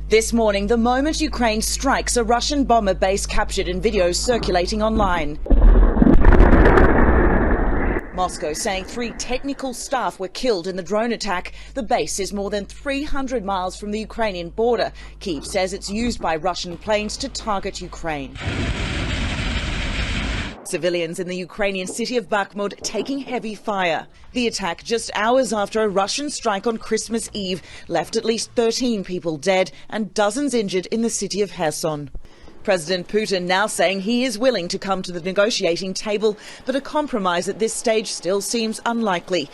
This morning, the moment Ukraine strikes, a Russian bomber base captured in videos circulating online. Moscow saying 3 technical staff were killed in the drone attack. The base is more than 300 miles from the Ukrainian border. Kyiv says it's used by Russian planes to target Ukraine. Civilians in the Ukrainian city of Bakhmut taking heavy fire. The attack just hours after a Russian strike on Christmas Eve left at least 13 people dead and dozens injured in the city of Kherson. President Putin now saying he is willing to come to the negotiating table, but a compromise at this stage still seems unlikely.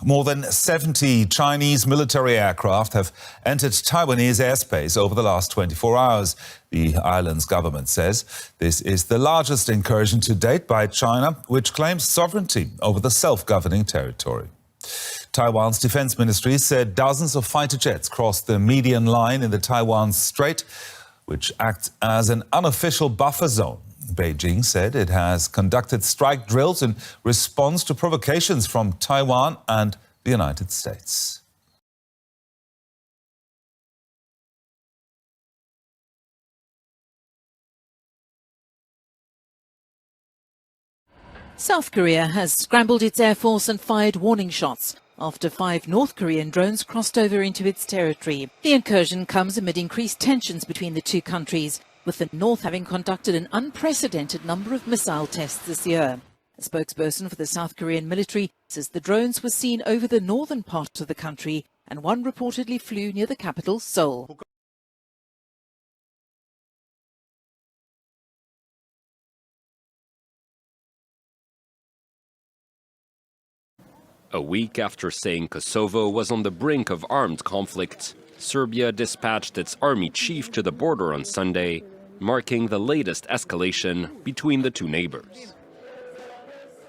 More than 70 Chinese military aircraft have entered Taiwanese airspace over the last 24 hours. The island's government says this is the largest incursion to date by China, which claims sovereignty over the self-governing territory. Taiwan's defense ministry said dozens of fighter jets crossed the median line in the Taiwan Strait, which acts as an unofficial buffer zone. Beijing said it has conducted strike drills in response to provocations from Taiwan and the United States. South Korea has scrambled its air force and fired warning shots after 5 North Korean drones crossed over into its territory. The incursion comes amid increased tensions between the two countries, with the North having conducted an unprecedented number of missile tests this year. A spokesperson for the South Korean military says the drones were seen over the northern part of the country and one reportedly flew near the capital, Seoul. A week after saying Kosovo was on the brink of armed conflict, Serbia dispatched its army chief to the border on Sunday, marking the latest escalation between the two neighbors.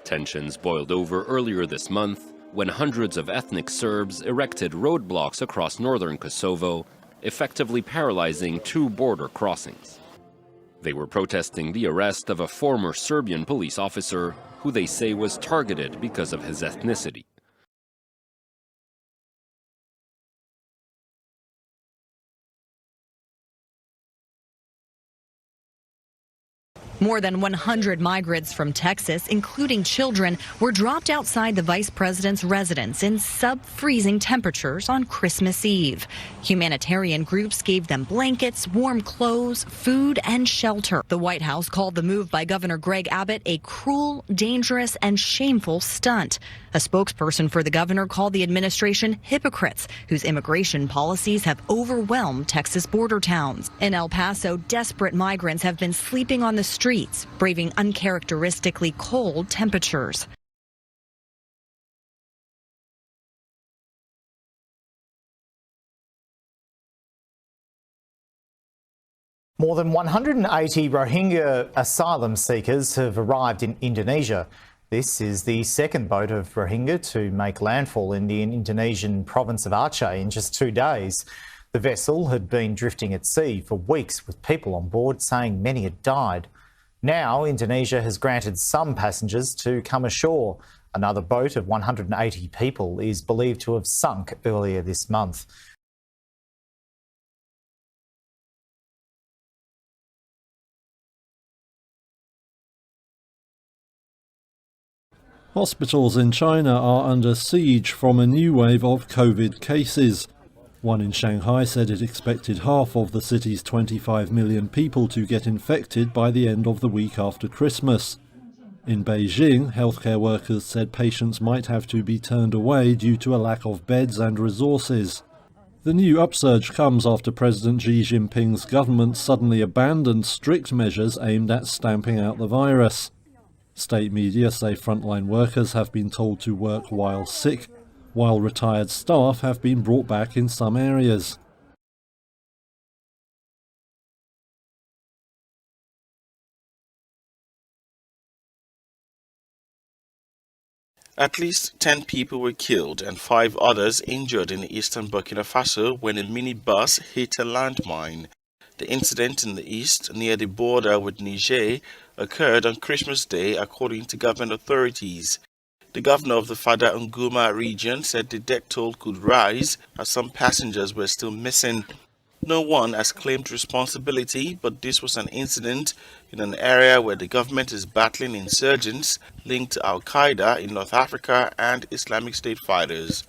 Tensions boiled over earlier this month when hundreds of ethnic Serbs erected roadblocks across northern Kosovo, effectively paralyzing 2 border crossings. They were protesting the arrest of a former Serbian police officer who they say was targeted because of his ethnicity. More than 100 migrants from Texas, including children, were dropped outside the vice president's residence in sub-freezing temperatures on Christmas Eve. Humanitarian groups gave them blankets, warm clothes, food, and shelter. The White House called the move by Governor Greg Abbott a cruel, dangerous, and shameful stunt. A spokesperson for the governor called the administration hypocrites whose immigration policies have overwhelmed Texas border towns. In El Paso, desperate migrants have been sleeping on the streets, braving uncharacteristically cold temperatures. More than 180 Rohingya asylum seekers have arrived in Indonesia. This is the second boat of Rohingya to make landfall in the Indonesian province of Aceh in just 2 days. The vessel had been drifting at sea for weeks with people on board saying many had died. Now, Indonesia has granted some passengers to come ashore. Another boat of 180 people is believed to have sunk earlier this month. Hospitals in China are under siege from a new wave of COVID cases. One in Shanghai said it expected half of the city's 25 million people to get infected by the end of the week after Christmas. In Beijing, healthcare workers said patients might have to be turned away due to a lack of beds and resources. The new upsurge comes after President Xi Jinping's government suddenly abandoned strict measures aimed at stamping out the virus. State media say frontline workers have been told to work while sick, while retired staff have been brought back in some areas. At least 10 people were killed and 5 others injured in eastern Burkina Faso when a minibus hit a landmine. The incident in the east, near the border with Niger, occurred on Christmas Day, according to government authorities. The governor of the Fada Nguma region said the death toll could rise as some passengers were still missing. No one has claimed responsibility, but this was an incident in an area where the government is battling insurgents linked to Al-Qaeda in North Africa and Islamic State fighters.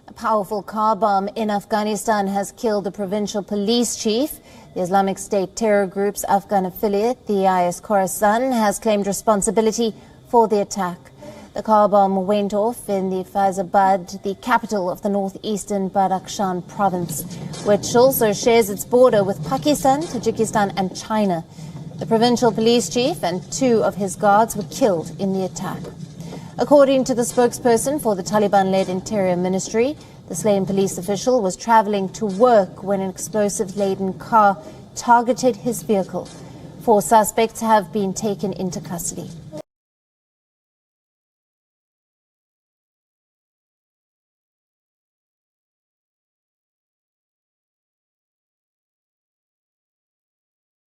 A powerful car bomb in Afghanistan has killed the provincial police chief. The Islamic State terror group's Afghan affiliate, the IS Khorasan, has claimed responsibility for the attack. The car bomb went off in the Faizabad, the capital of the northeastern Badakhshan province, which also shares its border with Pakistan, Tajikistan and China. The provincial police chief and 2 of his guards were killed in the attack. According to the spokesperson for the Taliban-led Interior Ministry, the slain police official was traveling to work when an explosive-laden car targeted his vehicle. 4 suspects have been taken into custody.